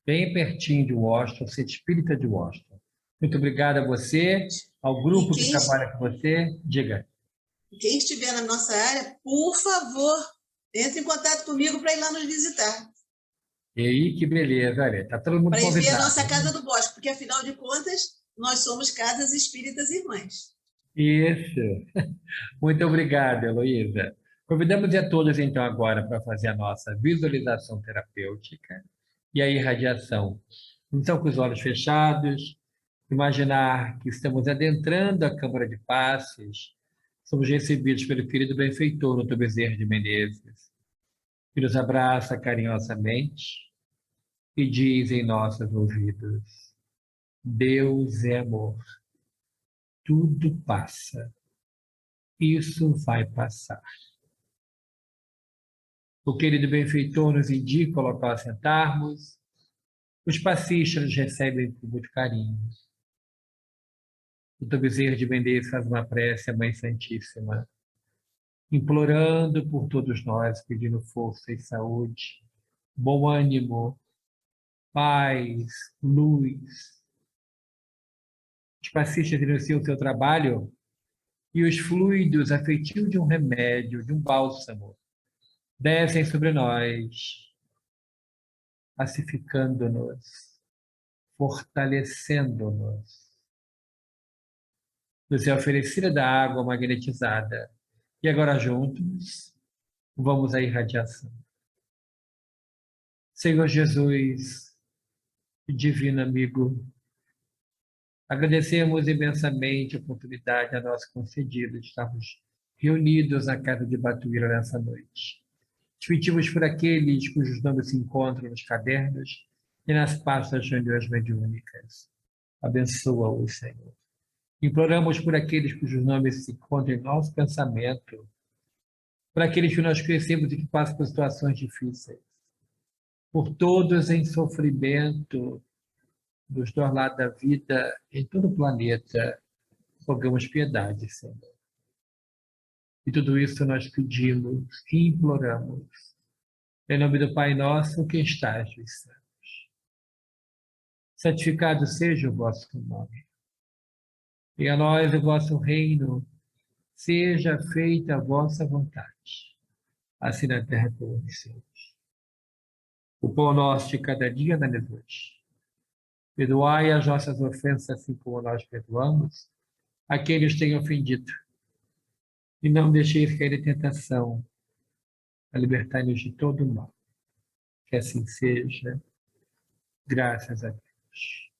bem pertinho de Washington, Centro Espírita de Washington. Muito obrigado a você, ao grupo que trabalha com você. Diga. Quem estiver na nossa área, por favor, entre em contato comigo para ir lá nos visitar. E aí, que beleza, olha, está todo mundo para ir ver a convidado. nossa Casa do Bosque, porque, afinal de contas, nós somos casas espíritas irmãs. Isso. Muito obrigado, Heloísa. Convidamos a todos, então, agora para fazer a nossa visualização terapêutica e a irradiação. Então, com os olhos fechados, imaginar que estamos adentrando a Câmara de Passes, somos recebidos pelo querido benfeitor Dr. Bezerra de Menezes, que nos abraça carinhosamente e diz em nossos ouvidos: Deus é amor, tudo passa, isso vai passar. O querido benfeitor nos indica o local a sentarmos, os passistas nos recebem com muito carinho. O Dr. Bezerra de Menezes faz uma prece à Mãe Santíssima, implorando por todos nós, pedindo força e saúde, bom ânimo, paz, luz. Os passistas denunciam o seu trabalho e os fluidos afetivos de um remédio, de um bálsamo, descem sobre nós, pacificando-nos, fortalecendo-nos. Nos é oferecida da água magnetizada. E agora juntos, vamos à irradiação. Senhor Jesus, divino amigo, agradecemos imensamente a oportunidade a nós concedida de estarmos reunidos na casa de Batuíra nessa noite. Te pedimos por aqueles cujos nomes se encontram nos cadernos e nas pastas de reuniões mediúnicas. Abençoa-os, Senhor. Imploramos por aqueles cujos nomes se encontram em nosso pensamento, por aqueles que nós conhecemos e que passam por situações difíceis, por todos em sofrimento, dos dois lados da vida, em todo o planeta, rogamos piedade, Senhor. E tudo isso nós pedimos e imploramos, em nome do Pai nosso que estás nos céus. Santificado seja o vosso nome. E a nós o vosso reino, seja feita a vossa vontade, assim na terra como nos céus. O pão nosso de cada dia dá-nos hoje. Perdoai as nossas ofensas, assim como nós perdoamos a quem nos tem ofendido. E não deixeis cair em tentação, a libertar-nos de todo o mal. Que assim seja, graças a Deus.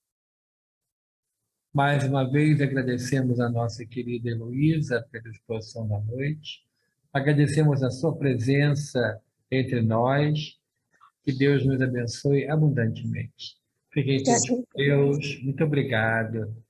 Mais uma vez agradecemos a nossa querida Heloísa pela exposição da noite. Agradecemos a sua presença entre nós. Que Deus nos abençoe abundantemente. Fiquem todos com Deus. Muito obrigado.